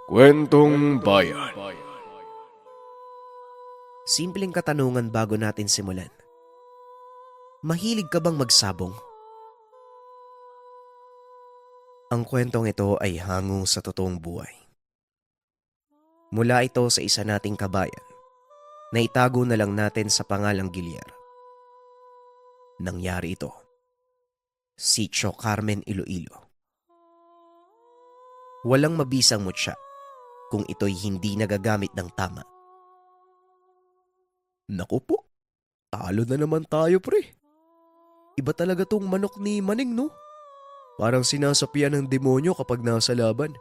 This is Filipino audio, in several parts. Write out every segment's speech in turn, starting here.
Kwentong Bayan. Simpleng katanungan bago natin simulan. Mahilig ka bang magsabong? Ang kwentong ito ay hango sa totoong buhay. Mula ito sa isa nating kabayan na itago na lang natin sa pangalang Gilyar. Nangyari ito. Sitio Carmen, Iloilo. Walang mabisang mutya kung ito'y hindi nagagamit ng tama. Naku po, talo na naman tayo pre. Iba talaga tong manok ni Maning no? Parang sinasapian ng demonyo kapag nasa laban.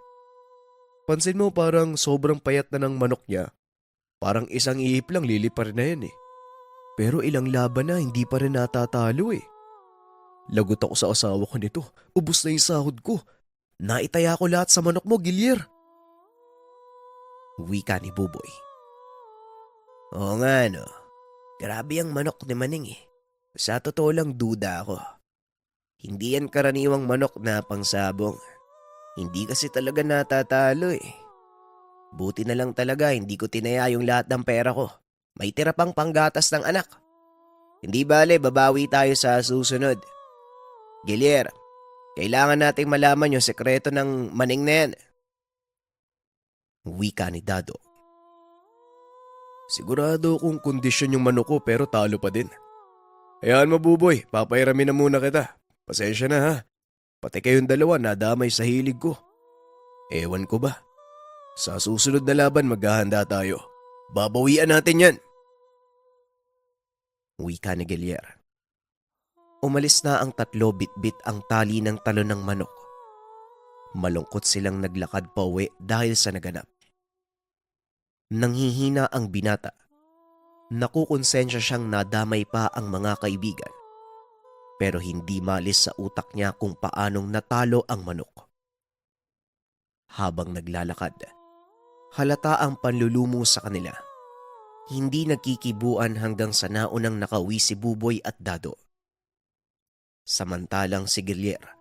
Pansin mo parang sobrang payat na ng manok niya. Parang isang ihip lang lilipar na yan eh. Pero ilang laban na hindi pa rin natatalo eh. Lagot ako sa asawa ko nito. Ubus na yung sahod ko. Naitaya ko lahat sa manok mo, Gilyar. Wika ni Buboy. Oo nga no. Grabe ang manok ni Maning eh. Sa totoo lang duda ako. Hindi yan karaniwang manok na pangsabong. Hindi kasi talaga natatalo eh. Buti na lang talaga hindi ko tinaya yung lahat ng pera ko. May tira pang panggatas ng anak. Hindi bale, babawi tayo sa susunod. Gilyar, kailangan nating malaman yung sekreto ng Maning na yan. Wika ni Dado. Sigurado akong kondisyon yung manok ko pero talo pa din. Hayaan mo Buboy, papairamin na muna kita. Pasensya na ha. Pati kayong dalawa nadamay sa hilig ko. Ewan ko ba? Sa susunod na laban maghahanda tayo. Babawian natin yan. Wika ni Gilyar. Umalis na ang tatlo bitbit ang tali ng talon ng manok. Malungkot silang naglakad pa uwi dahil sa naganap. Nanghihina ang binata. Nakukonsensya siyang nadamay pa ang mga kaibigan. Pero hindi malis sa utak niya kung paanong natalo ang manok. Habang naglalakad, halata ang panlulumo sa kanila. Hindi nagkikibuan hanggang sa naunang nakauwi si Buboy at Dado. Samantalang si Gilyar,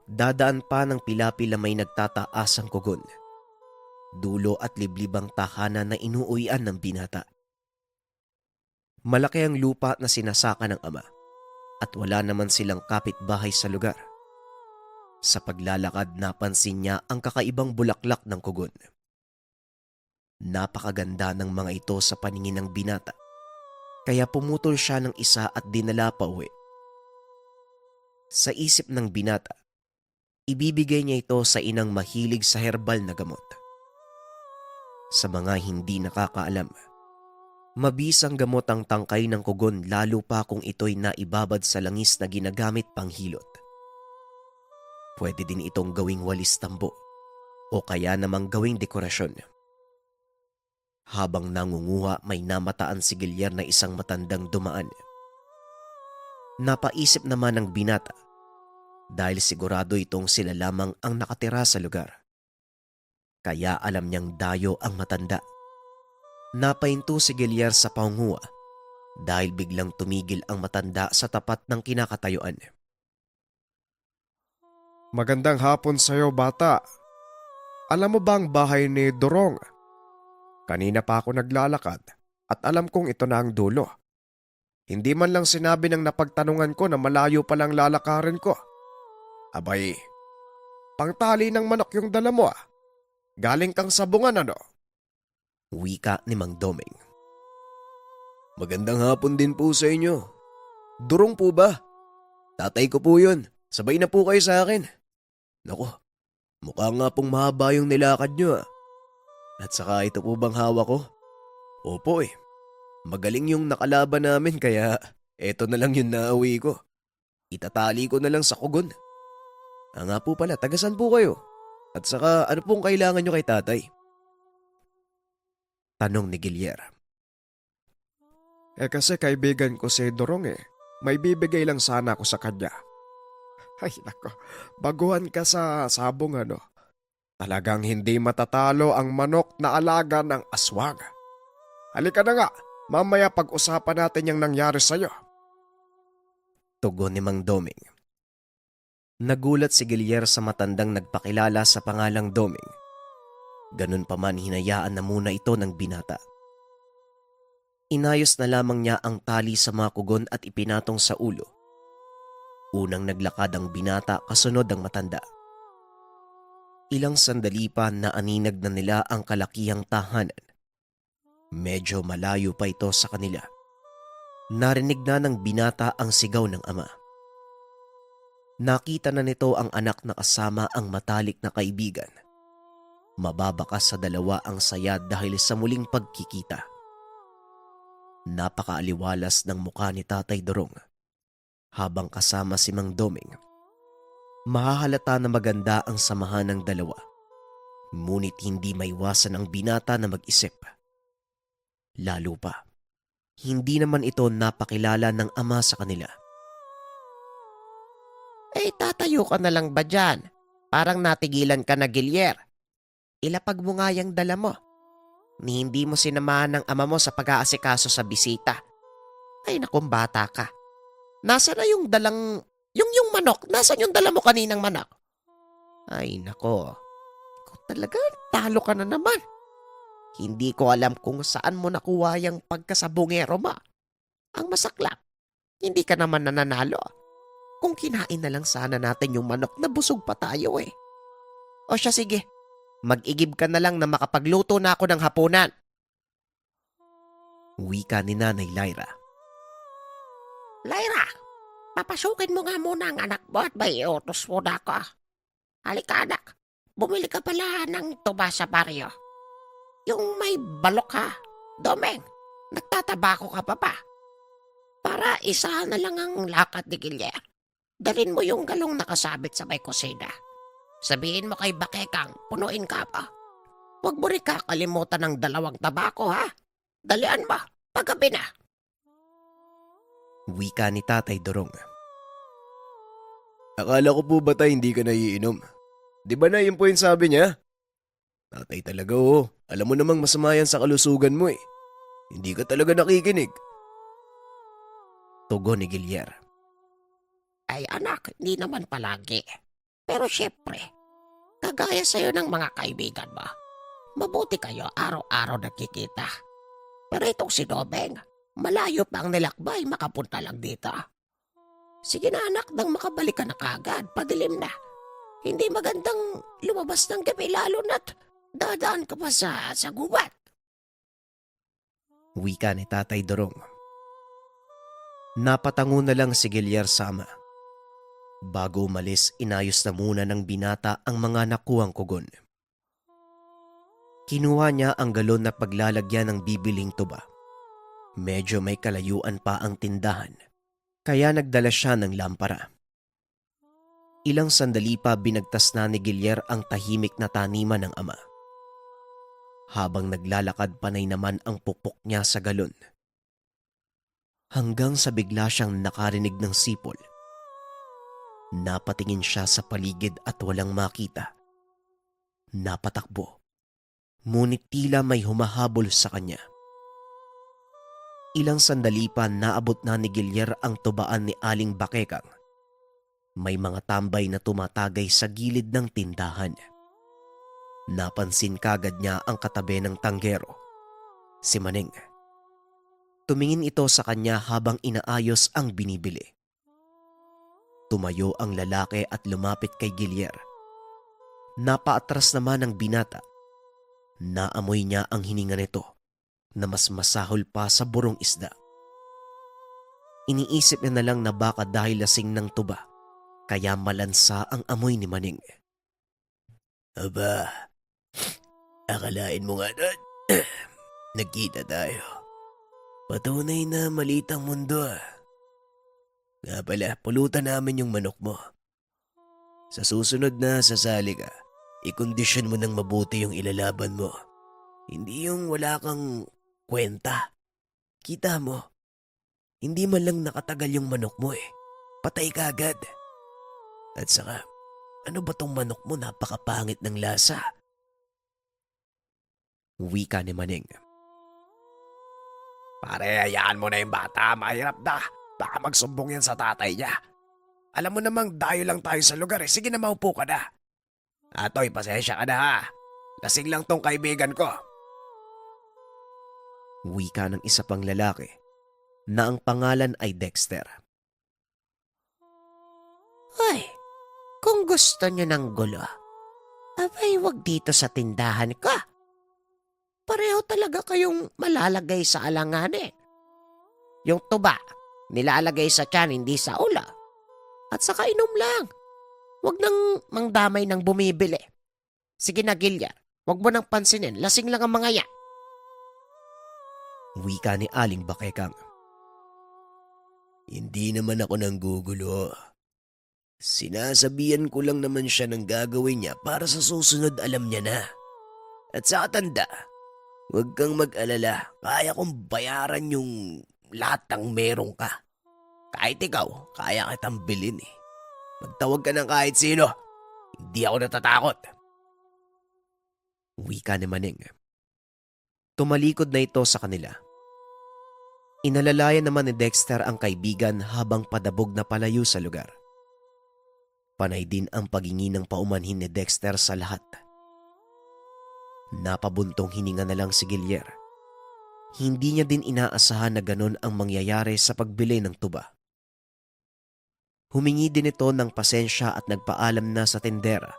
dadaan pa ng pilapil na may nagtataasang kugon. Dulo at liblibang tahanan na inuuwian ng binata. Malaki ang lupa na sinasaka ng ama at wala naman silang kapitbahay sa lugar. Sa paglalakad napansin niya ang kakaibang bulaklak ng kugon. Napakaganda ng mga ito sa paningin ng binata, kaya pumutol siya ng isa at dinala pa uwi. Sa isip ng binata, ibibigay niya ito sa inang mahilig sa herbal na gamot. Sa mga hindi nakakaalam, mabisang gamot ang tangkay ng kugon lalo pa kung ito'y naibabad sa langis na ginagamit pang hilot. Pwede din itong gawing walis tambo o kaya namang gawing dekorasyon. Habang nangunguha may namataan si Gilyar na isang matandang dumaan. Napaisip naman ng binata dahil sigurado itong sila lamang ang nakatira sa lugar. Kaya alam niyang dayo ang matanda. Napahinto si Gilyar sa pangunguha dahil biglang tumigil ang matanda sa tapat ng kinakatayuan. Magandang hapon sa'yo bata. Alam mo ba ang bahay ni Dorong? Kanina pa ako naglalakad at alam kong ito na ang dulo. Hindi man lang sinabi ng napagtanungan ko na malayo palang lalakarin ko. Abay, pangtali ng manok yung dala mo ah. Galing kang sabungan ano? Wika ni Mang Doming. Magandang hapon din po sa inyo. Durong po ba? Tatay ko po yun. Sabay na po kayo sa akin. Naku, mukha nga pong mahaba yung nilakad nyo ah. At saka ito po bang hawak ko? Opo eh. Magaling yung nakalaban namin kaya eto na lang yung nauwi ko. Itatali ko na lang sa kugon. Nga po pala, tagasan po kayo? At saka ano pong kailangan nyo kay tatay? Tanong ni Gilyar. Kasi kaibigan ko si Dorong eh. May bibigay lang sana ako sa kanya. Ay nako, baguhan ka sa sabong ano. Talagang hindi matatalo ang manok na alaga ng aswang. Halika na nga, mamaya pag-usapan natin yung nangyari sa'yo. Tugon ni Mang Doming. Nagulat si Gilyar sa matandang nagpakilala sa pangalang Doming. Ganun pa man hinayaan na muna ito ng binata. Inayos na lamang niya ang tali sa mga kugon at ipinatong sa ulo. Unang naglakad ang binata kasunod ang matanda. Ilang sandali pa naaninag na nila ang kalakihang tahanan. Medyo malayo pa ito sa kanila. Narinig na ng binata ang sigaw ng ama. Nakita na nito ang anak na kasama ang matalik na kaibigan. Mababakas sa dalawa ang saya dahil sa muling pagkikita. Napakaaliwalas ng mukha ni Tatay Dorong habang kasama si Mang Doming. Mahahalata na maganda ang samahan ng dalawa. Ngunit hindi maiwasan ang binata na mag-isip. Lalo pa, hindi naman ito napakilala ng ama sa kanila. Tatayo ka na lang ba dyan? Parang natigilan ka na, Gilier. Ilapag mo nga yung dala mo. Ni hindi mo sinamahan ng ama mo sa pag-aasikaso sa bisita. Ay naku, bata ka. Nasa na yung dalang... Yung manok, nasan yung dala mo kaninang manok? Ay nako, ikaw talaga, talo ka na naman. Hindi ko alam kung saan mo nakuha yung pagkasabungero mo. Ang masaklap, hindi ka naman nananalo. Kung kinain na lang sana natin yung manok, nabusog pa tayo eh. O siya sige, mag-igib ka na lang na makapagluto na ako ng hapunan. Wika ni Nanay Lyra. Lyra, papasukin mo nga muna ang anak mo at may iutos mo na ako. Halika anak, bumili ka pala ng tuba sa baryo. Yung may balok ha, Domeng, nagtatabako ka pa. Para isa na lang ang lakad ni Gilier. Dalin mo yung galong nakasabit sa may kusina. Sabihin mo kay Bakekang, punuin ka pa. Huwag mo rin kakalimutan ng 2 tabako ha. Dalian mo, paggabi na. Wika ni Tatay Dorong. Akala ko po ba tayo hindi ka naiinom? Di ba na yun po yung sabi niya? Tatay talaga oh, alam mo namang masama yan sa kalusugan mo eh. Hindi ka talaga nakikinig. Tugon ni Gilier. Ay anak, hindi naman palagi. Pero syempre, kagaya sa'yo ng mga kaibigan mo, mabuti kayo araw-araw nagkikita. Pero itong si Domeng, malayo pa ang nilakbay, makapunta lang dito. Sige na anak, nang makabalik ka na kagad, padilim na. Hindi magandang lumabas ng gabi lalo na't dadaan ka pa sa gubat. Wika ni Tatay Dorong. Napatango na lang si Gilier sa ama. Bago umalis, inayos na muna ng binata ang mga nakuhang kugon. Kinuha niya ang galon na paglalagyan ng bibiling tuba. Medyo may kalayuan pa ang tindahan, kaya nagdala siya ng lampara. Ilang sandali pa binagtas na ni Gilier ang tahimik na taniman ng ama. Habang naglalakad panay naman ang pukpok niya sa galon. Hanggang sa bigla siyang nakarinig ng sipol. Napatingin siya sa paligid at walang makita. Napatakbo. Ngunit tila may humahabol sa kanya. Ilang sandali pa naabot na ni Gilier ang tubaan ni Aling Bakekang. May mga tambay na tumatagay sa gilid ng tindahan. Napansin kagad niya ang katabi ng tanggero, si Maneng. Tumingin ito sa kanya habang inaayos ang binibili. Tumayo ang lalaki at lumapit kay Gilier. Napaatras naman ang binata. Naamoy niya ang hininga nito na mas masahol pa sa burong isda. Iniisip niya na lang na baka dahil lasing ng tuba, kaya malansa ang amoy ni Maneng. Aba, akalain mo nga na nagkita tayo. Patunay na maliit ang mundo ah. Nga pala, pulutan namin yung manok mo. Sa susunod na sasali ka, ikondisyon mo ng mabuti yung ilalaban mo. Hindi yung wala kang kwenta. Kita mo, hindi man lang nakatagal yung manok mo eh. Patay ka agad. At saka, ano ba tong manok mo, napakapangit ng lasa? Wika ni Maneng. Pare, hayaan mo na yung bata, mahirap na. Baka magsumbong yan sa tatay niya. Alam mo namang dayo lang tayo sa lugar eh. Sige na, maupo ka na. Atoy, pasensya ka na ha. Lasing lang tong kaibigan ko. Wika ng isa pang lalaki na ang pangalan ay Dexter. Ay, kung gusto nyo ng gulo, abay wag dito sa tindahan ka. Pareho talaga kayong malalagay sa alanganin. Yung tuba, nilalagay sa tiyan, hindi sa ulo. At saka inom lang. Wag nang mangdamay ng bumibili. Sige na, Gilyar. Wag mo nang pansinin. Lasing lang ang mga yan. Wika ni Aling Bakekang. Hindi naman ako nanggugulo. Sinasabihan ko lang naman siya ng gagawin niya para sa susunod alam niya na. At sa tanda, huwag kang mag-alala. Kaya kong bayaran yung lahat ng meron ka. Kahit ikaw, kaya kitang bilhin eh. Magtawag ka ng kahit sino. Hindi ako natatakot. Wika ni Maneng. Tumalikod na ito sa kanila. Inalalayan naman ni Dexter ang kaibigan habang padabog na palayo sa lugar. Panay din ang pagingi ng paumanhin ni Dexter sa lahat. Napabuntong hininga na lang si Gilier. Hindi niya din inaasahan na ganon ang mangyayari sa pagbili ng tuba. Humingi din ito ng pasensya at nagpaalam na sa tendera.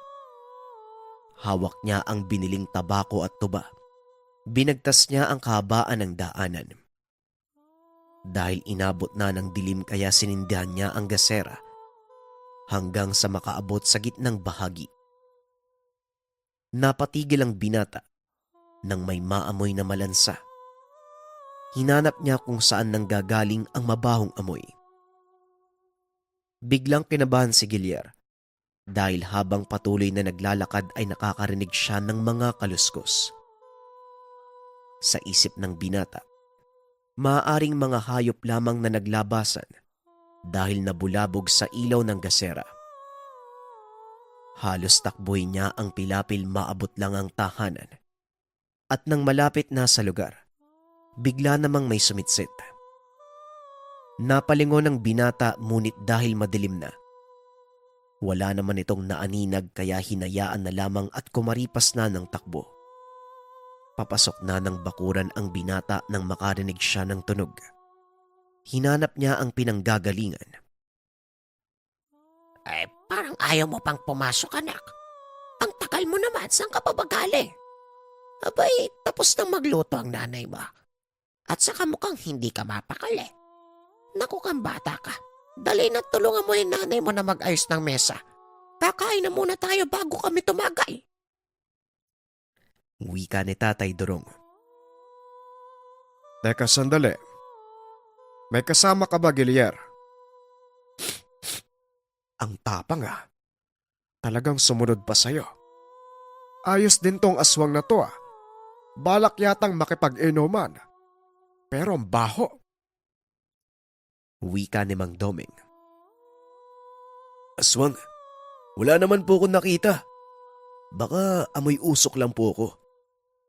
Hawak niya ang biniling tabako at tuba. Binagtas niya ang kahabaan ng daanan. Dahil inabot na ng dilim kaya sinindihan niya ang gasera hanggang sa makaabot sa gitnang bahagi. Napatigil ang binata nang may maamoy na malansa. Hinanap niya kung saan nanggagaling ang mabahong amoy. Biglang kinabahan si Gilier dahil habang patuloy na naglalakad ay nakakarinig siya ng mga kaluskos. Sa isip ng binata, maaaring mga hayop lamang na naglabasan dahil nabulabog sa ilaw ng gasera. Halos takboy niya ang pilapil maabot lang ang tahanan. At nang malapit na sa lugar, bigla namang may sumitsit. Napalingon ang binata ngunit dahil madilim na. Wala naman itong naaninag kaya hinayaan na lamang at kumaripas na ng takbo. Papasok na ng bakuran ang binata nang makarinig siya ng tunog. Hinanap niya ang pinanggagalingan. Parang ayaw mo pang pumasok, anak. Ang tagal mo naman, saan ka pa ba galing? Abay, tapos nang magluto ang nanay mo. At saka mukhang hindi ka mapakali. Naku kang bata ka. Dali na tulungan mo yung nanay mo na mag-ayos ng mesa. Kakain na muna tayo bago kami tumagay. Wika ni Tatay Durong. Teka sandali. May kasama ka ba, Gilier? Ang tapang ah. Talagang sumunod pa sa'yo. Ayos din tong aswang na to ah. Balak yatang makipag-inuman. Pero ang baho. Wika ni Mang Doming. Aswang, wala naman po akong nakita. Baka amoy usok lang po ako.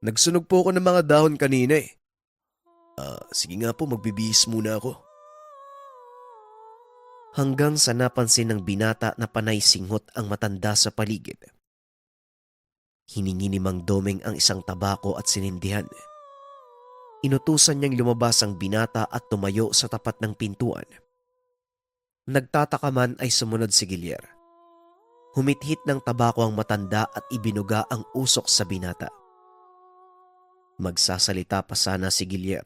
Nagsunog po ako ng mga dahon kanina eh. Sige nga po, magbibihis muna ako. Hanggang sa napansin ng binata na panay singhot ang matanda sa paligid. Hiningi ni Mang Doming ang isang tabako at sinindihan. Inutusan niyang lumabas ang binata at tumayo sa tapat ng pintuan. Nagtataka man ay sumunod si Gilier. Humithit ng tabako ang matanda at ibinuga ang usok sa binata. Magsasalita pa sana si Gilier.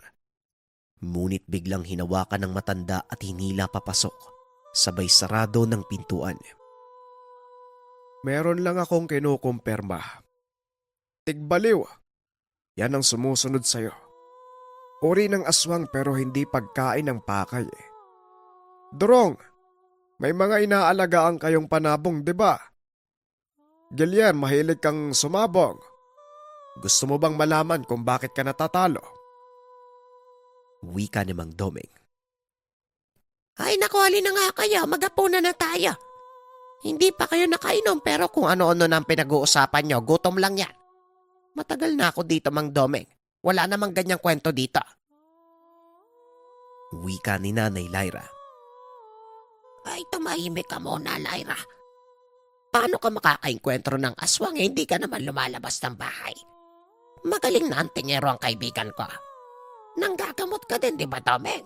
Ngunit biglang hinawakan ng matanda at hinila papasok, sabay sarado ng pintuan. Meron lang akong kinukumpirma. Tigbaliw. Yan ang sumusunod sa'yo. Uri ng aswang pero hindi pagkain ng pakay eh. Durong, may mga inaalagaan kayong panabong, di ba? Gilier, mahilig kang sumabong. Gusto mo bang malaman kung bakit ka natatalo? Wika ni Mang Doming. Ay naku, halin na nga kayo, magapunan na tayo. Hindi pa kayo nakainom pero kung ano-ano nang pinag-uusapan nyo, gutom lang yan. Matagal na ako dito, Mang Doming. Wala namang ganyang kwento dito. Wika ni Nanay Lyra. Ay, tumahimik ka muna, Lyra. Paano ka makakaengkwentro ng aswang hindi ka naman lumalabas ng bahay? Magaling na antingero ang kaibigan ko. Nanggagamot ka din, di ba, Domeng?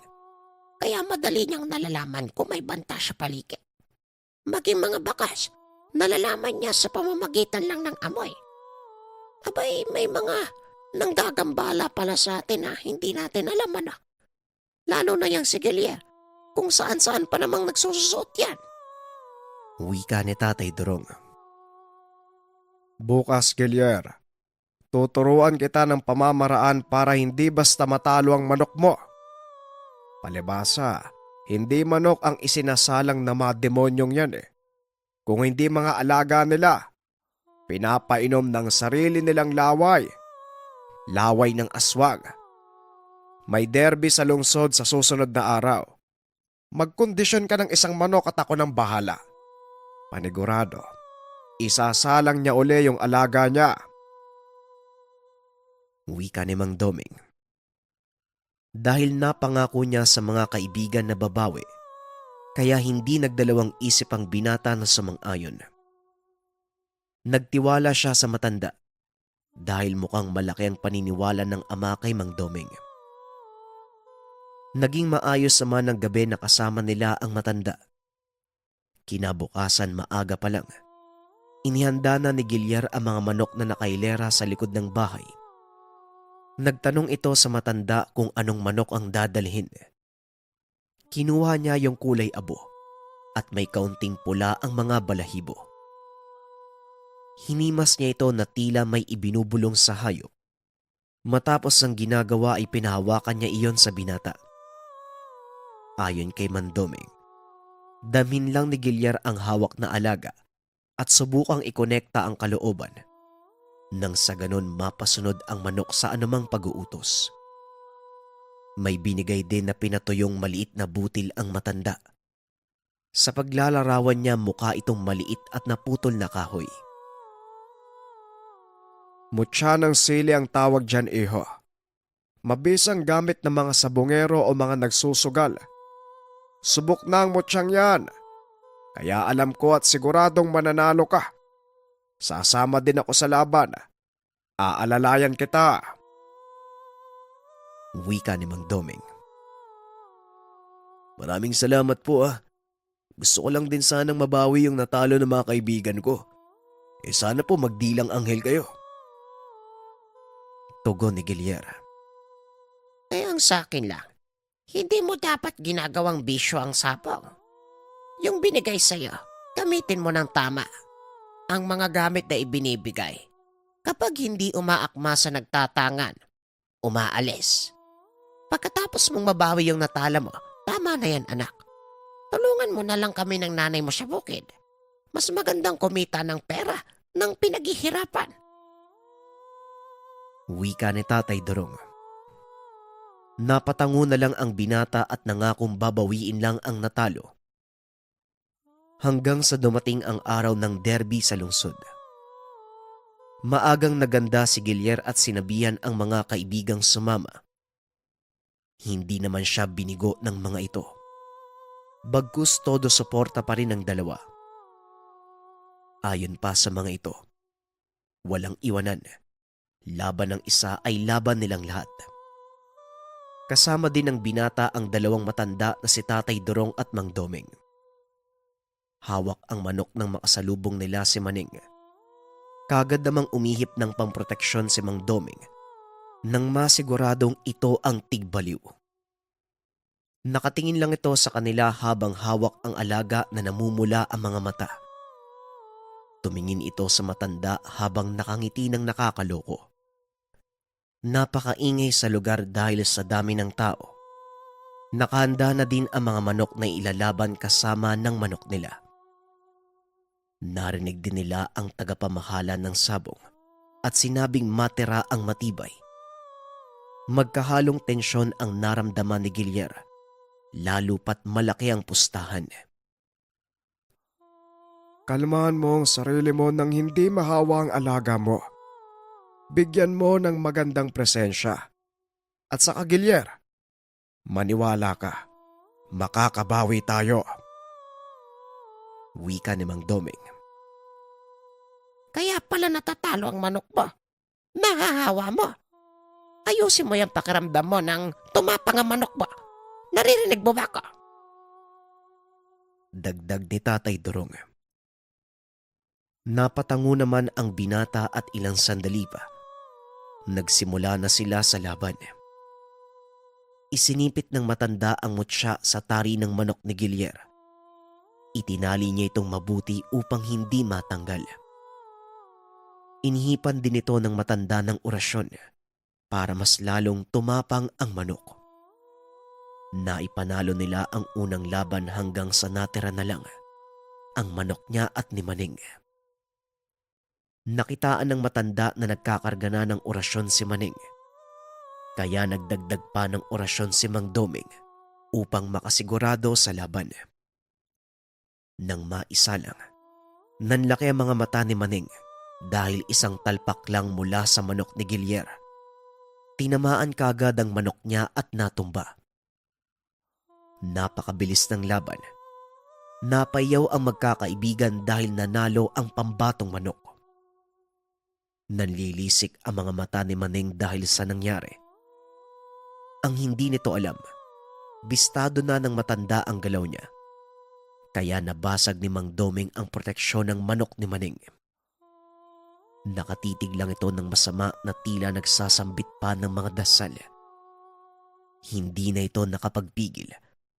Kaya madali niyang nalalaman kung may banta sa paligid. Maging mga bakas, nalalaman niya sa pamamagitan lang ng amoy. Abay, may mga nanggagambala pala sa atin na hindi natin alam ano. Lalo na yung si Gilier, kung saan-saan pa namang nagsususot yan. Wika ni Tatay Durong. Bukas, Gilier, tuturuan kita ng pamamaraan para hindi basta matalo ang manok mo. Palibasa, hindi manok ang isinasalang na mga demonyong yan eh. Kung hindi mga alaga nila, pinapainom ng sarili nilang laway. Laway ng aswang. May derby sa lungsod sa susunod na araw. Magkondisyon ka ng isang manok at ako ng bahala. Panigurado, isasalang niya uli yung alaga niya. Wika ni Mang Doming. Dahil napangako niya sa mga kaibigan na babawi, kaya hindi nagdalawang isip ang binata na sumang-ayon. Nagtiwala siya sa matanda dahil mukhang malaki ang paniniwala ng ama kay Mang Doming. Naging maayos naman ang gabi na kasama nila ang matanda. Kinabukasan maaga pa lang, inihanda na ni Gilier ang mga manok na nakailera sa likod ng bahay. Nagtanong ito sa matanda kung anong manok ang dadalhin. Kinuha niya yung kulay abo at may kaunting pula ang mga balahibo. Hinimas niya ito na tila may ibinubulong sa hayop. Matapos ang ginagawa ay pinahawakan niya iyon sa binata. Ayon kay Mandoming, damhin lang ni Gilier ang hawak na alaga at subukang ikonekta ang kalooban nang sa ganon mapasunod ang manok sa anumang pag-uutos. May binigay din na pinatuyong maliit na butil ang matanda. Sa paglalarawan niya mukha itong maliit at naputol na kahoy. Mutya ng sili ang tawag dyan, iho. Mabisang gamit ng mga sabongero o mga nagsusugal. Subok na ang mutyang yan. Kaya alam ko at siguradong mananalo ka. Sasama din ako sa laban. Aalalayan kita. Wika ni Mang Doming. Maraming salamat po Gusto ko lang din sanang mabawi yung natalo ng mga kaibigan ko. Sana po magdilang anghel kayo. Tugon ni Gilier. Ang sa akin lang, hindi mo dapat ginagawang bisyo ang sapong. Yung binigay sa'yo, gamitin mo ng tama. Ang mga gamit na ibinibigay, kapag hindi umaakma sa nagtatangan, umaalis. Pagkatapos mong mabawi yung natala mo, tama na yan anak. Tulungan mo na lang kami ng nanay mo sa bukid. Mas magandang kumita ng pera ng pinaghihirapan. Wika ni Tatay Durong. Napatango na lang ang binata at nangakong babawiin lang ang natalo. Hanggang sa dumating ang araw ng derby sa lungsod. Maagang naganda si Gilier at sinabihan ang mga kaibigang sumama. Hindi naman siya binigo ng mga ito. Bagkus todo suporta pa rin ang dalawa. Ayon pa sa mga ito, walang iwanan. Laban ng isa ay laban nilang lahat. Kasama din ng binata ang dalawang matanda na si Tatay Durong at Mang Doming. Hawak ang manok ng makasalubong nila si Maning. Kagad namang umihip ng pamproteksyon si Mang Doming nang masiguradong ito ang tigbaliw. Nakatingin lang ito sa kanila habang hawak ang alaga na namumula ang mga mata. Tumingin ito sa matanda habang nakangiti ng nakakaloko. Napakaingay sa lugar dahil sa dami ng tao. Nakahanda na din ang mga manok na ilalaban kasama ng manok nila. Narinig din nila ang tagapamahala ng sabong at sinabing matira ang matibay. Magkahalong tensyon ang naramdaman ni Gilier, lalo pat malaki ang pustahan. Kalmahan mo ang sarili mo nang hindi mahawa ang alaga mo. Bigyan mo ng magandang presensya. At sa Gilier, maniwala ka, makakabawi tayo. Wika ni Mang Doming. Kaya pala natatalo ang manok mo. Nahahawa mo. Ayusin mo yung pakiramdam mo nang tumapang ang manok mo. Naririnig mo ba ako? Dagdag ni Tatay Durong. Napatango naman ang binata at ilang sandali pa. Nagsimula na sila sa laban. Isinipit ng matanda ang mutya sa tari ng manok ni Gilier. Itinali niya itong mabuti upang hindi matanggal. Inihipan din ito ng matanda ng orasyon para mas lalong tumapang ang manok. Naipanalo nila ang unang laban hanggang sa natira na lang ang manok niya at ni Maning. Nakitaan ng matanda na nagkakarga na ng orasyon si Maning. Kaya nagdagdag pa ng orasyon si Mang Doming upang makasigurado sa laban. Nang maisa lang, nanlaki ang mga mata ni Maning dahil isang talpak lang mula sa manok ni Gilier. Tinamaan kaagad ang manok niya at natumba. Napakabilis ng laban. Napayaw ang magkakaibigan dahil nanalo ang pambatong manok. Nanlilisik ang mga mata ni Maning dahil sa nangyari. Ang hindi nito alam, bistado na ng matanda ang galaw niya. Kaya nabasag ni Mang Doming ang proteksyon ng manok ni Maning. Nakatitig lang ito ng masama na tila nagsasambit pa ng mga dasal. Hindi na ito nakapagpigil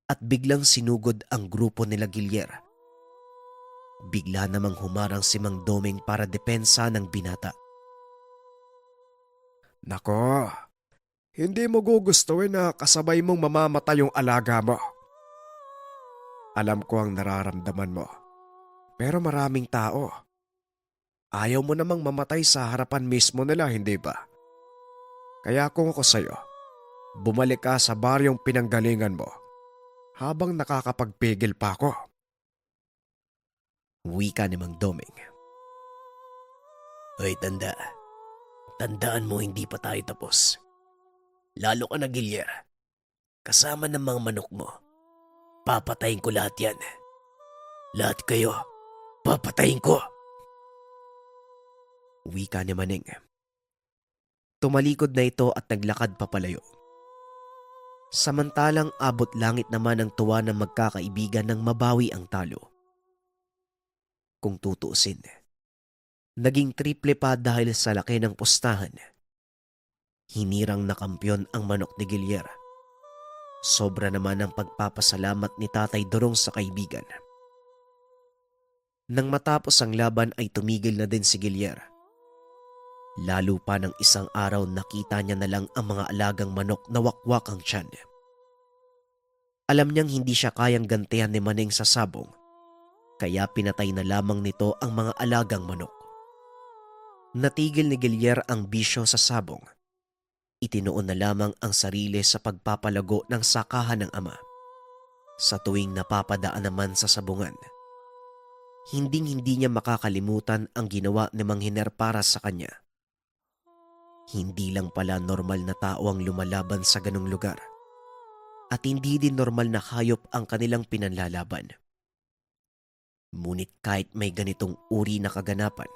at biglang sinugod ang grupo nila Gilier. Bigla namang humarang si Mang Doming para depensa ng binata. Nako, hindi mo gugustuhin na kasabay mong mamamatay yung alaga mo. Alam ko ang nararamdaman mo. Pero maraming tao. Ayaw mo namang mamatay sa harapan mismo nila, hindi ba? Kaya kung ako sa'yo, bumalik ka sa baryong pinanggalingan mo habang nakakapagpigil pa ako. Wika ni Mang Doming. Hoy tanda, tandaan mo hindi pa tayo tapos. Lalo ka na Gilier. Kasama ng mga manok mo. Papatayin ko lahat yan. Lahat kayo, papatayin ko. Wika ni Maning. Tumalikod na ito at naglakad papalayo. Samantalang abot langit naman ang tuwa ng magkakaibigan nang mabawi ang talo. Kung tutuusin, naging triple pa dahil sa laki ng pustahan. Hinirang na kampyon ang manok ni Gilier. Sobra naman ang pagpapasalamat ni Tatay Durong sa kaibigan. Nang matapos ang laban ay tumigil na din si Gilier. Lalo pa ng isang araw nakita niya na lang ang mga alagang manok na wakwak ang tiyan. Alam niyang hindi siya kayang gantihan ni Maning sa sabong, kaya pinatay na lamang nito ang mga alagang manok. Natigil ni Gilier ang bisyo sa sabong. Itinuon na lamang ang sarili sa pagpapalago ng sakahan ng ama. Sa tuwing napapadaan naman sa sabungan, hinding-hindi niya makakalimutan ang ginawa ni Mang Hiner para sa kanya. Hindi lang pala normal na tao ang lumalaban sa ganong lugar. At hindi din normal na hayop ang kanilang pinanlalaban. Ngunit kahit may ganitong uri na kaganapan,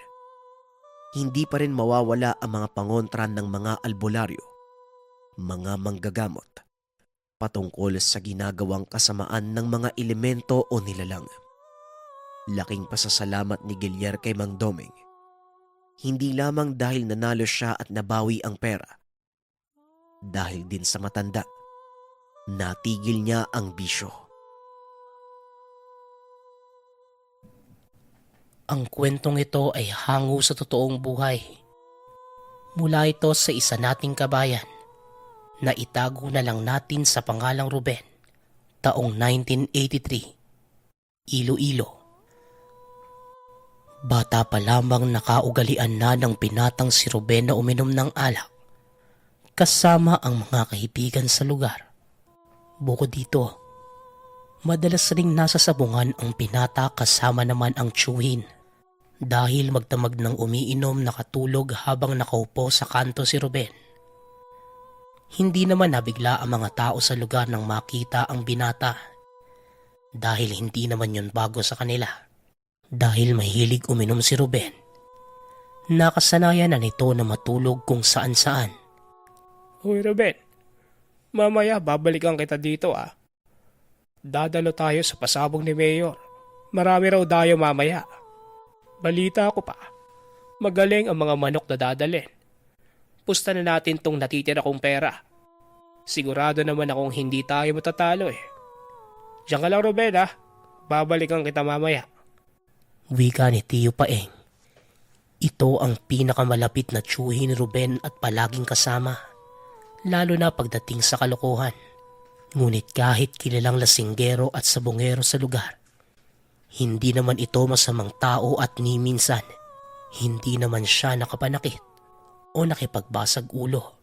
hindi pa rin mawawala ang mga pangontran ng mga albularyo, mga manggagamot, patungkol sa ginagawang kasamaan ng mga elemento o nilalang. Laking pasasalamat ni Gilier kay Mang Doming. Hindi lamang dahil nanalo siya at nabawi ang pera. Dahil din sa matanda, natigil niya ang bisyo. Ang kwentong ito ay hango sa totoong buhay. Mula ito sa isa nating kabayan na itago na lang natin sa pangalang Ruben, taong 1983, Iloilo. Bata pa lamang nakaugalian na ng binatang si Ruben na uminom ng alak kasama ang mga kaibigan sa lugar. Bukod dito, madalas ring nasa sabungan ang binata kasama naman ang tiyuhin dahil magdamag ng umiinom nakatulog habang nakaupo sa kanto si Ruben. Hindi naman nabigla ang mga tao sa lugar nang makita ang binata dahil hindi naman yun bago sa kanila. Dahil mahilig uminom si Ruben, Nakasanayan na nito na matulog kung saan-saan. Hoy Ruben, mamaya babalikan kita dito ah. Dadalo tayo sa pasabog ni Mayor. Marami raw dayo mamaya. Balita ko pa, magaling ang mga manok na dadalhin. Pusta na natin tong natitira kong pera. Sigurado naman akong hindi tayo matatalo eh. Diyan ka lang Ruben ah, babalikan kita mamaya. Wika ni Tio Paeng. Ito ang pinakamalapit na tiyuhin ni Ruben at palaging kasama, lalo na pagdating sa kalokohan. Ngunit kahit kilalang lasinggero at sabongero sa lugar, hindi naman ito masamang tao at ni minsan, hindi naman siya nakapanakit o nakipagbasag ulo.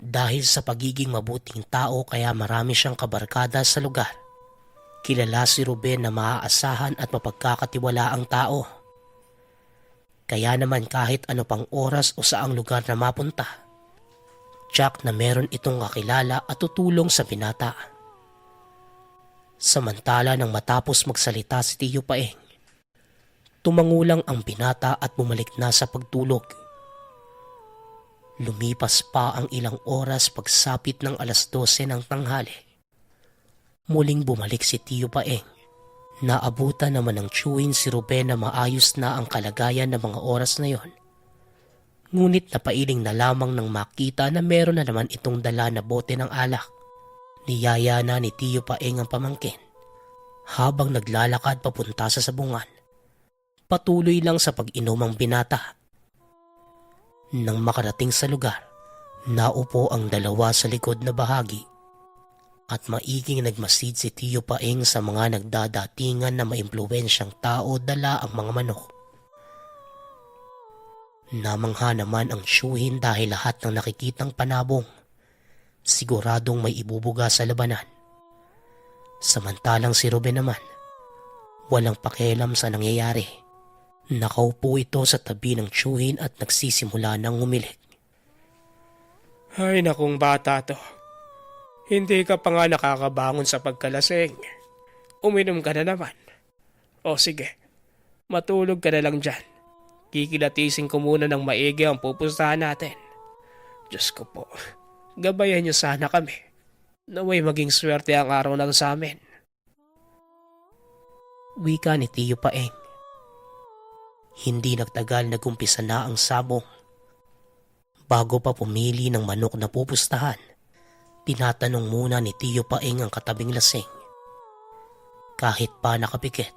Dahil sa pagiging mabuting tao kaya marami siyang kabarkada sa lugar. Kilala si Ruben na maaasahan at mapagkakatiwalaang tao. Kaya naman kahit ano pang oras o saang lugar na mapunta, Jack na meron itong kakilala at tutulong sa binata. Samantala nang matapos magsalita si Tio Paeng, tumangulang ang binata at bumalik na sa pagtulog. Lumipas pa ang ilang oras pagsapit ng 12:00 ng tanghali. Muling bumalik si Tio Paeng. Naabutan naman ng tiyuhin si Ruben na maayos na ang kalagayan ng mga oras na yon. Ngunit napailing na lamang nang makita na meron na naman itong dala na bote ng alak. Niyaya na ni Tio Paeng ang pamangkin. Habang naglalakad papunta sa sabungan, patuloy lang sa pag-inom ang binata. Nang makarating sa lugar, naupo ang dalawa sa likod na bahagi at maiging nagmasid si Tio Paeng sa mga nagdadatingan na maimpluwensyang tao dala ang mga manok. Namangha naman ang tiyuhin dahil lahat ng nakikitang panabong siguradong may ibubuga sa labanan. Samantalang si Ruben naman, walang pakialam sa nangyayari. Nakaupo ito sa tabi ng tiyuhin at nagsisimula ng umilik. Ay nakong bata to. Hindi ka pa nga nakakabangon sa pagkalasing. Uminom ka na naman. O sige, matulog ka na lang dyan. Kikilatisin ko muna ng maigi ang pupustahan natin. Diyos ko po, gabayan niyo sana kami. Naway maging swerte ang araw lang sa amin. Wika ni Tio Paeng. Hindi nagtagal nagumpisa na ang sabong. Bago pa pumili ng manok na pupustahan, tinatanong muna ni Tio Paeng ang katabing lasing. Kahit pa nakapikit,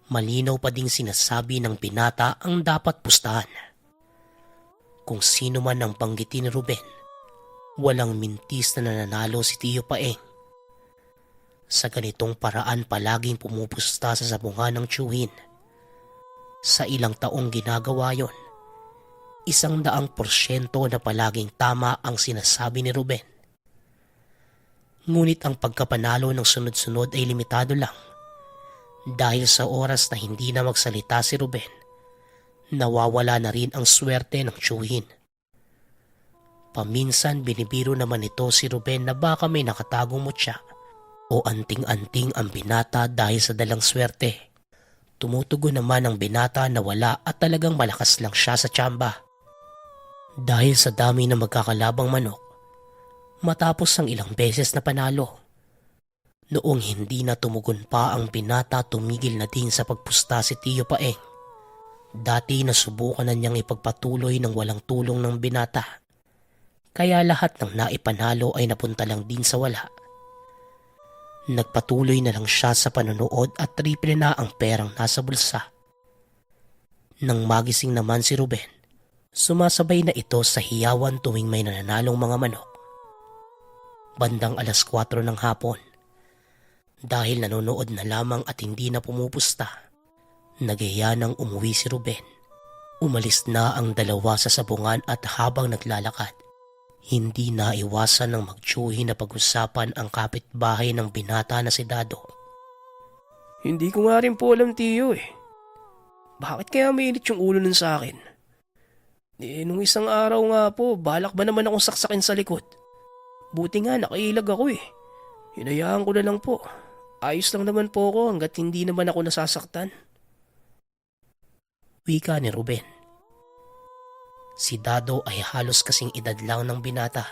malinaw pa ding sinasabi ng binata ang dapat pustahan. Kung sino man ang banggitin ni Ruben, walang mintis na nananalo si Tio Paeng. Sa ganitong paraan palaging pumupusta sa sabungan ng tiyuhin. Sa ilang taong ginagawa yon, 100% na palaging tama ang sinasabi ni Ruben. Ngunit ang pagkapanalo ng sunod-sunod ay limitado lang. Dahil sa oras na hindi na magsalita si Ruben, nawawala na rin ang swerte ng tiyuhin. Paminsan binibiro naman ito si Ruben na baka may nakatagong mutya o anting-anting ang binata dahil sa dalang swerte. Tumutugon naman ang binata na wala at talagang malakas lang siya sa tsamba. Dahil sa dami ng magkakalabang manok, matapos ang ilang beses na panalo, noong hindi na tumugon pa ang binata, tumigil na din sa pagpusta si Tio Paeng. Dati nasubukan na niyang ipagpatuloy ng walang tulong ng binata, kaya lahat ng naipanalo ay napunta lang din sa wala. Nagpatuloy na lang siya sa panonood at triple na ang perang nasa bulsa. Nang magising naman si Ruben, sumasabay na ito sa hiyawan tuwing may nananalong mga manok. Bandang 4:00 ng hapon, dahil nanonood na lamang at hindi na pumupusta, naghiya nang umuwi si Ruben. Umalis na ang dalawa sa sabungan at habang naglalakad, hindi na iwasan ng magtiyuhin na pag-usapan ang kapitbahay ng binata na si Dado. Hindi ko nga rin po alam, Tiyo eh. Bakit kaya mainit yung ulo nun sa akin? Nung isang araw nga po, balak ba naman akong saksakin sa likod? Buti nga nakailag ako eh. Hinayaan ko na lang po. Ayos lang naman po ako hanggat hindi naman ako nasasaktan. Wika ni Ruben. Si Dado ay halos kasing edad lang ng binata.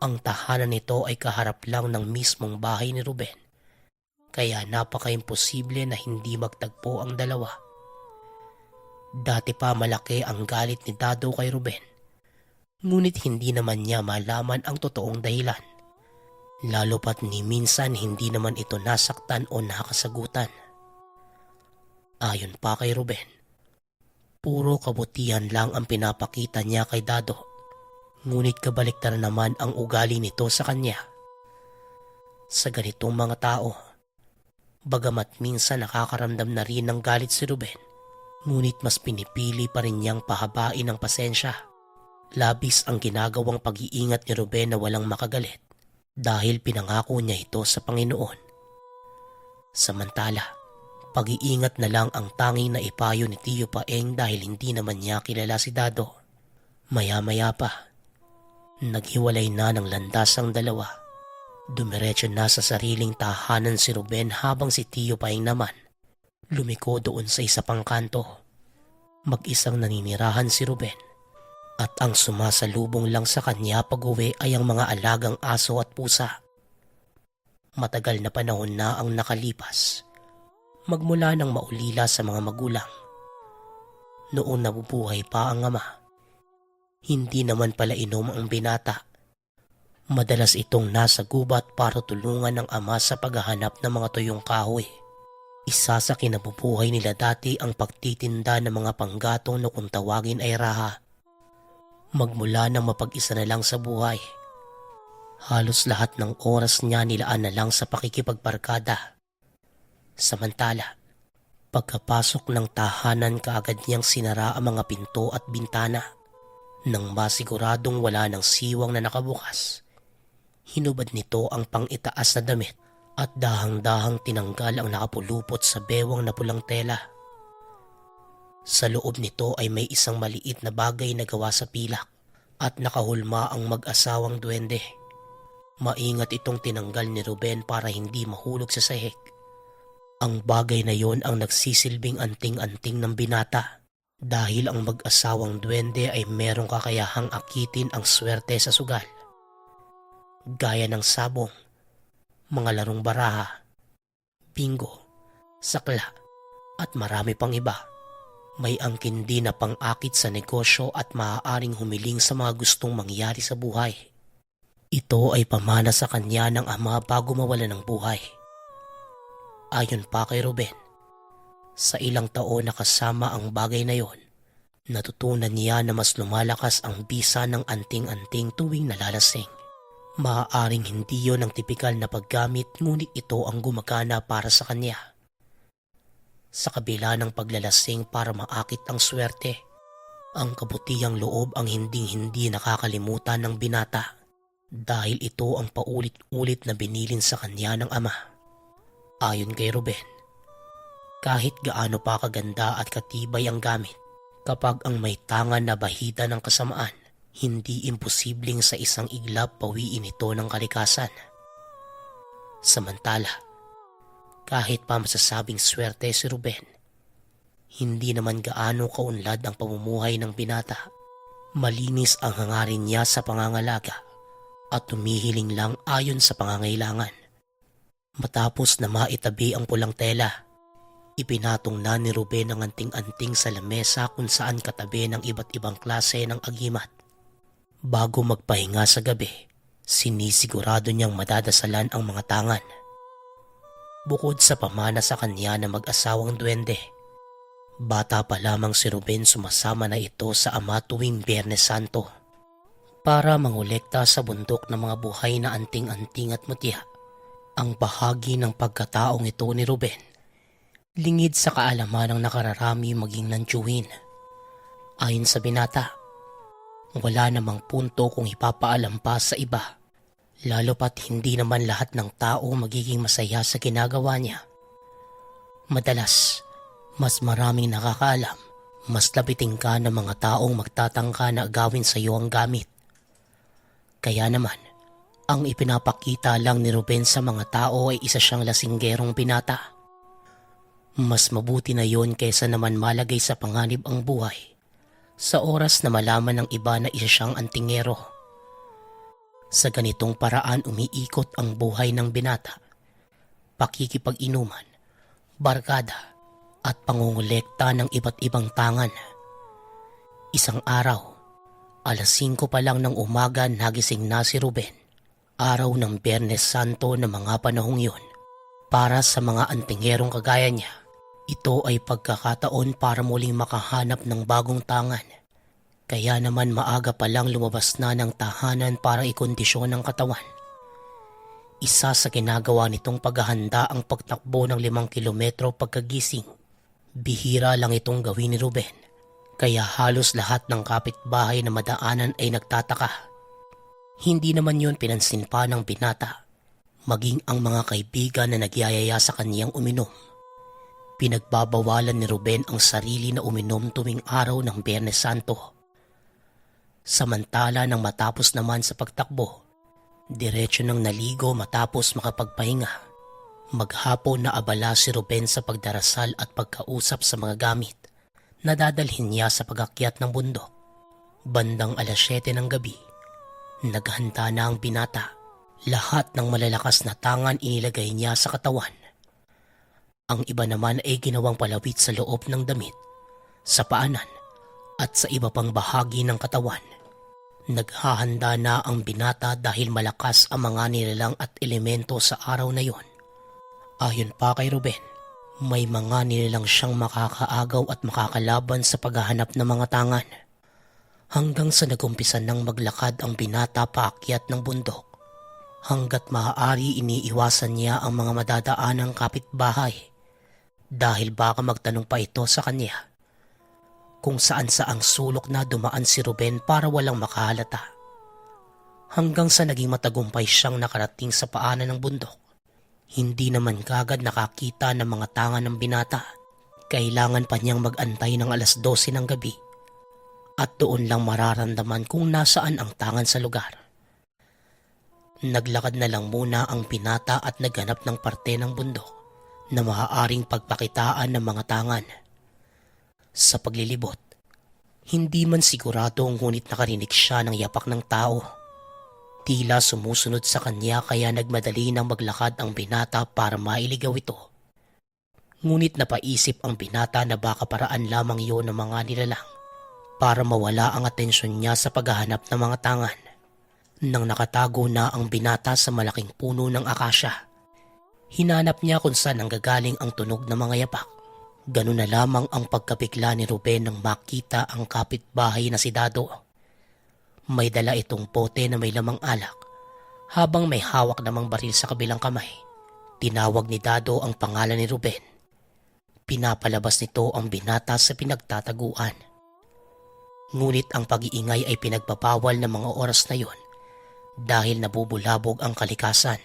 Ang tahanan nito ay kaharap lang ng mismong bahay ni Ruben, kaya napaka-imposible na hindi magtagpo ang dalawa. Dati pa malaki ang galit ni Dado kay Ruben, ngunit hindi naman niya malaman ang totoong dahilan. Lalo pat ni minsan hindi naman ito nasaktan o nakasagutan. Ayon pa kay Ruben, puro kabutihan lang ang pinapakita niya kay Dado, ngunit kabaliktaran naman ang ugali nito sa kanya. Sa ganitong mga tao, bagamat minsan nakakaramdam na rin ng galit si Ruben, ngunit mas pinipili pa rin niyang pahabain ang pasensya. Labis ang ginagawang pag-iingat ni Ruben na walang makagalit dahil pinangako niya ito sa Panginoon. Samantala, pag-iingat na lang ang tanging na ipayo ni Tio Paeng dahil hindi naman niya kilala si Dado. Maya-maya pa, naghiwalay na ng landas ang dalawa. Dumiretso na sa sariling tahanan si Ruben habang si Tio Paeng naman lumiko doon sa isa pang kanto. Mag-isang naninirahan si Ruben at ang sumasalubong lang sa kanya pag-uwi ay ang mga alagang aso at pusa. Matagal na panahon na ang nakalipas, magmula nang maulila sa mga magulang. Noon nabubuhay pa ang ama, hindi naman pala inom ang binata. Madalas itong nasa gubat para tulungan ng ama sa paghahanap ng mga tuyong kahoy. Isa sa kinabubuhay nila dati ang pagtitinda ng mga panggatong na kung tawagin ay raha. Magmula nang mapag-isa na lang sa buhay, halos lahat ng oras niya nilaan na lang sa pakikipagbarkada. Samantala, pagkapasok ng tahanan kaagad niyang sinara ang mga pinto at bintana. Nang masiguradong wala ng siwang na nakabukas, hinubad nito ang pang-itaas na damit at dahang-dahang tinanggal ang nakapulupot sa bewang na pulang tela. Sa loob nito ay may isang maliit na bagay na gawa sa pilak at nakahulma ang mag-asawang duwende. Maingat itong tinanggal ni Ruben para hindi mahulog sa sahig. Ang bagay na yon ang nagsisilbing anting-anting ng binata dahil ang mag-asawang duwende ay merong kakayahang akitin ang swerte sa sugal. Gaya ng sabong, mga larong baraha, bingo, sakla at marami pang iba. May angkin din na pang-akit sa negosyo at maaaring humiling sa mga gustong mangyari sa buhay. Ito ay pamana sa kanya ng ama bago mawala ng buhay. Ayon pa kay Ruben, sa ilang taon na kasama ang bagay na yon, natutunan niya na mas lumalakas ang bisa ng anting-anting tuwing nalalasing. Maaaring hindi yon ang tipikal na paggamit, ngunit ito ang gumagana para sa kanya. Sa kabila ng paglalasing para maakit ang swerte, ang kabutihang loob ang hinding-hindi nakakalimutan ng binata dahil ito ang paulit-ulit na binilin sa kanya ng ama. Ayon kay Ruben, kahit gaano pa kaganda at katibay ang gamit, kapag ang may tangan na bahida ng kasamaan, hindi imposibleng sa isang iglap pawiin ito ng kalikasan. Samantala, kahit pa masasabing swerte si Ruben, hindi naman gaano kaunlad ang pamumuhay ng binata. Malinis ang hangarin niya sa pangangalaga at tumihiling lang ayon sa pangangailangan. Matapos na maitabi ang pulang tela, ipinatong na ni Ruben ang anting-anting sa lamesa kung saan katabi ng iba't ibang klase ng agimat. Bago magpahinga sa gabi, sinisigurado niyang madadasalan ang mga tangan. Bukod sa pamana sa kanya na mag-asawang duwende, bata pa lamang si Ruben sumasama na ito sa ama tuwing Biyernes Santo para mangolekta sa bundok ng mga buhay na anting-anting at mutya. Ang bahagi ng pagkataong ito ni Ruben, lingid sa kaalaman ng nakararami maging nantyuhin. Ayon sa binata, wala namang punto kung ipapaalam pa sa iba, lalo pat hindi naman lahat ng tao magiging masaya sa ginagawa niya. Madalas, mas maraming nakakaalam, mas lapitin ka ng mga taong magtatangka na gawin sa iyo ang gamit. Kaya naman, ang ipinapakita lang ni Ruben sa mga tao ay isa siyang lasinggerong binata. Mas mabuti na yon kaysa naman malagay sa panganib ang buhay sa oras na malaman ng iba na isa siyang antingero. Sa ganitong paraan umiikot ang buhay ng binata. Pakikipag-inuman, barkada at pangungulekta ng iba't ibang tangan. Isang araw, alas 5 pa lang ng umaga nagising na si Ruben. Araw ng Biyernes Santo na mga panahong yun. Para sa mga antingerong kagaya niya, ito ay pagkakataon para muling makahanap ng bagong tangan. Kaya naman maaga pa lang lumabas na ng tahanan para ikondisyon ang katawan. Isa sa ginagawa nitong paghahanda ang pagtakbo ng 5 kilometro pagkagising. Bihira lang itong gawin ni Ruben, kaya halos lahat ng kapitbahay na madaanan ay nagtataka. Hindi naman yun pinansin pa ng binata, maging ang mga kaibigan na nagyayaya sa kaniyang uminom. Pinagbabawalan ni Ruben ang sarili na uminom tuwing araw ng Biyernes Santo. Samantala nang matapos naman sa pagtakbo, diretso nang naligo matapos makapagpahinga. Maghapon na abala si Ruben sa pagdarasal at pagkausap sa mga gamit na dadalhin niya sa pag-akyat ng bundok. Bandang alas 7 ng gabi, naghanda na ang binata. Lahat ng malalakas na tangan inilagay niya sa katawan. Ang iba naman ay ginawang palawit sa loob ng damit, sa paanan at sa iba pang bahagi ng katawan. Naghahanda na ang binata dahil malakas ang mga nilalang at elemento sa araw na yon. Ayon pa kay Ruben, may mga nilalang siyang makakaagaw at makakalaban sa paghahanap ng mga tangan. Hanggang sa nagumpisa nang maglakad ang binata paakyat ng bundok. Hanggat maaari iniiwasan niya ang mga madadaanang kapitbahay dahil baka magtanong pa ito sa kanya kung saan-saang sulok na dumaan si Ruben para walang makahalata. Hanggang sa naging matagumpay siyang nakarating sa paanan ng bundok. Hindi naman kagad nakakita ng mga tangan ng binata. Kailangan pa niyang mag-antay ng alas 12 ng gabi at doon lang mararamdaman kung nasaan ang tangan sa lugar. Naglakad na lang muna ang binata at naghanap ng parte ng bundok na maaaring pagpakitaan ng mga tangan. Sa paglilibot, hindi man sigurado ngunit nakarinig siya ng yapak ng tao. Tila sumusunod sa kanya kaya nagmadali nang maglakad ang binata para mailigaw ito. Ngunit napaisip ang binata na baka paraan lamang yon ng mga nilalang para mawala ang atensyon niya sa paghahanap ng mga tangan. Nang nakatago na ang binata sa malaking puno ng akasya, hinanap niya kung saan nanggagaling ang tunog ng mga yapak. Ganun na lamang ang pagkabigla ni Ruben nang makita ang kapitbahay na si Dado. May dala itong pote na may lamang alak habang may hawak namang baril sa kabilang kamay. Tinawag ni Dado ang pangalan ni Ruben. Pinapalabas nito ang binata sa pinagtataguan. Ngunit ang pag-iingay ay pinagbabawal ng mga oras na yon dahil nabubulabog ang kalikasan.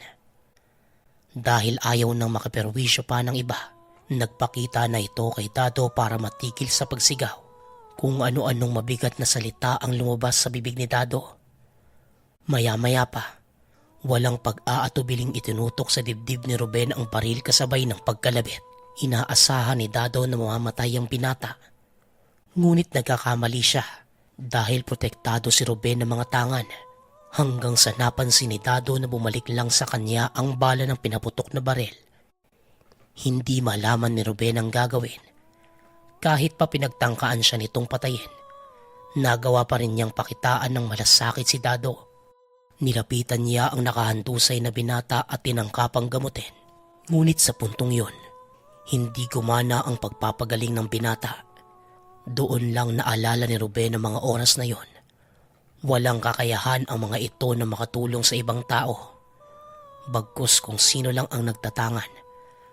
Dahil ayaw nang makaperwisyo pa ng iba, nagpakita na ito kay Dado para matigil sa pagsigaw. Kung ano-anong mabigat na salita ang lumabas sa bibig ni Dado. Maya-maya pa, walang pag-aatubiling itinutok sa dibdib ni Ruben ang baril kasabay ng pagkalabit. Inaasahan ni Dado na mamamatay ang binata. Ngunit nagkakamali siya dahil protektado si Ruben ng mga tangan. Hanggang sa napansin ni Dado na bumalik lang sa kanya ang bala ng pinaputok na baril. Hindi malaman ni Ruben ang gagawin. Kahit pa pinagtangkaan siya nitong patayin, nagawa pa rin niyang pakitaan ng malasakit si Dado. Nilapitan niya ang nakahandusay na binata at tinangkapang gamutin. Ngunit sa puntong yon, hindi gumana ang pagpapagaling ng binata. Doon lang naalala ni Ruben ang mga oras na yon. Walang kakayahan ang mga ito na makatulong sa ibang tao. Bagkus kung sino lang ang nagtatangan,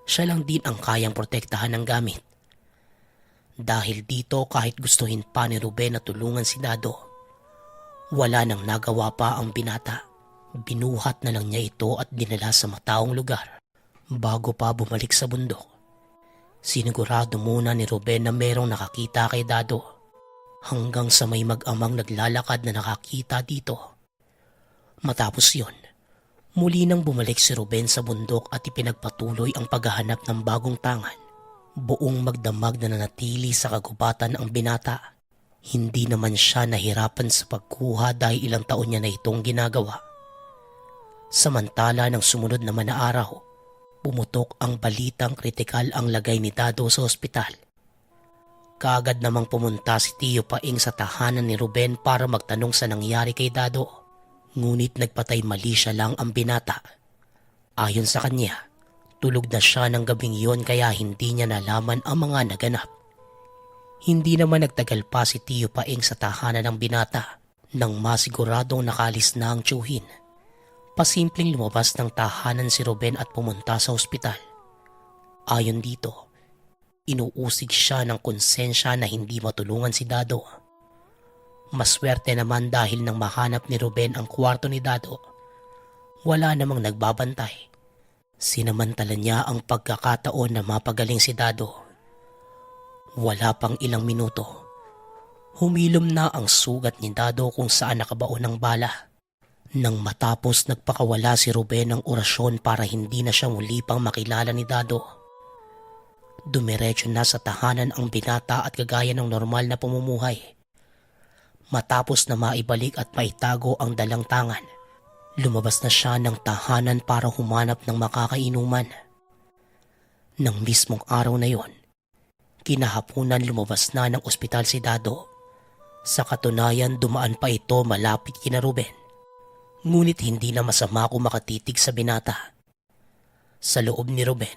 siya lang din ang kayang protektahan ng gamit. Dahil dito kahit gustuhin pa ni Ruben na tulungan si Dado, wala nang nagawa pa ang binata. Binuhat na lang niya ito at dinala sa mataong lugar bago pa bumalik sa bundok. Sinigurado muna ni Ruben na merong nakakita kay Dado. Hanggang sa may mag-amang naglalakad na nakakita dito. Matapos yon, muli nang bumalik si Ruben sa bundok at ipinagpatuloy ang paghahanap ng bagong tangan. Buong magdamag na nanatili sa kagubatan ang binata. Hindi naman siya nahirapan sa pagkuha dahil ilang taon niya na itong ginagawa. Samantala ng sumunod naman na araw, pumutok ang balitang kritikal ang lagay ni Dado sa ospital. Kaagad namang pumunta si Tio Paing sa tahanan ni Ruben para magtanong sa nangyari kay Dado. Ngunit nagpatay mali siya lang ang binata. Ayon sa kanya, tulog na siya ng gabing yon kaya hindi niya nalaman ang mga naganap. Hindi naman nagtagal pa si Tio Paing sa tahanan ng binata nang masiguradong nakalis na ang tiyuhin. Pasimpleng lumabas ng tahanan si Ruben at pumunta sa ospital. Ayon dito, inuusig siya ng konsensya na hindi matulungan si Dado. Maswerte naman dahil nang mahanap ni Ruben ang kwarto ni Dado, wala namang nagbabantay. Sinamantala niya ang pagkakataon na mapagaling si Dado. Wala pang ilang minuto, humilom na ang sugat ni Dado kung saan nakabaon ng bala. Nang matapos nagpakawala si Ruben ng orasyon para hindi na siya muli pang makilala ni Dado. Dumiretso na sa tahanan ang binata at kagaya ng normal na pamumuhay. Matapos na maibalik at maitago ang dalang tangan, lumabas na siya ng tahanan para humanap ng makakainuman. Nang mismong araw na yon, kinahapunan lumabas na ng ospital si Dado. Sa katunayan dumaan pa ito malapit kina Ruben. Ngunit hindi na masama kung makatitig sa binata. Sa loob ni Ruben,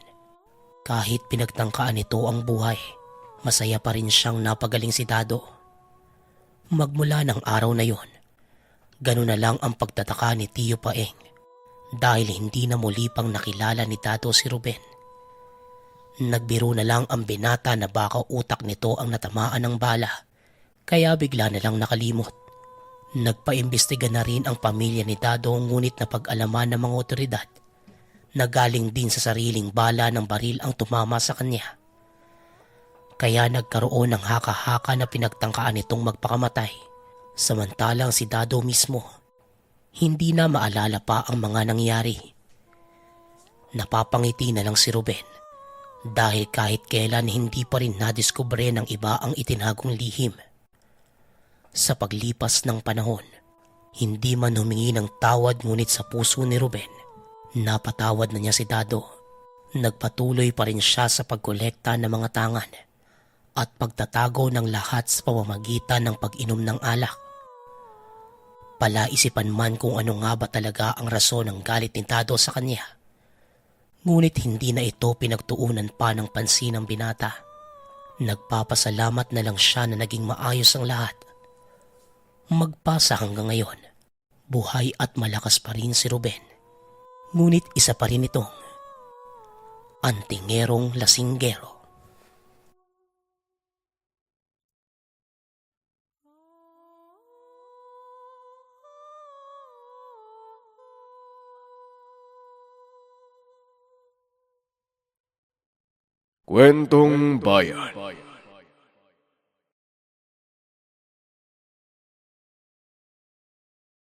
kahit pinagtangkaan nito ang buhay, masaya pa rin siyang napagaling si Dado. Magmula ng araw na yon, ganun na lang ang pagtataka ni Tio Paeng dahil hindi na muli pang nakilala ni Dado si Ruben. Nagbiro na lang ang binata na baka utak nito ang natamaan ng bala, kaya bigla na lang nakalimot. Nagpaimbestiga na rin ang pamilya ni Dado ngunit napag-alaman ng mga otoridad na galing din sa sariling bala ng baril ang tumama sa kanya. Kaya nagkaroon ng haka-haka na pinagtangkaan nitong magpakamatay. Samantalang si Dado mismo, hindi na maalala pa ang mga nangyari. Napapangiti na lang si Ruben dahil kahit kailan hindi pa rin nadiskubre ng iba ang itinagong lihim. Sa paglipas ng panahon, hindi man humingi ng tawad ngunit sa puso ni Ruben, napatawad na niya si Dado. Nagpatuloy pa rin siya sa pagkolekta ng mga tangan at pagtatago ng lahat sa pamamagitan ng pag-inom ng alak. Palaisipan man kung ano nga ba talaga ang rason ng galit ni Dado sa kanya. Ngunit hindi na ito pinagtuunan pa ng pansin ng binata. Nagpapasalamat na lang siya na naging maayos ang lahat. Magpasa hanggang ngayon, buhay at malakas pa rin si Ruben. Ngunit isa pa rin itong antingerong lasinggero. Kwentong Bayan.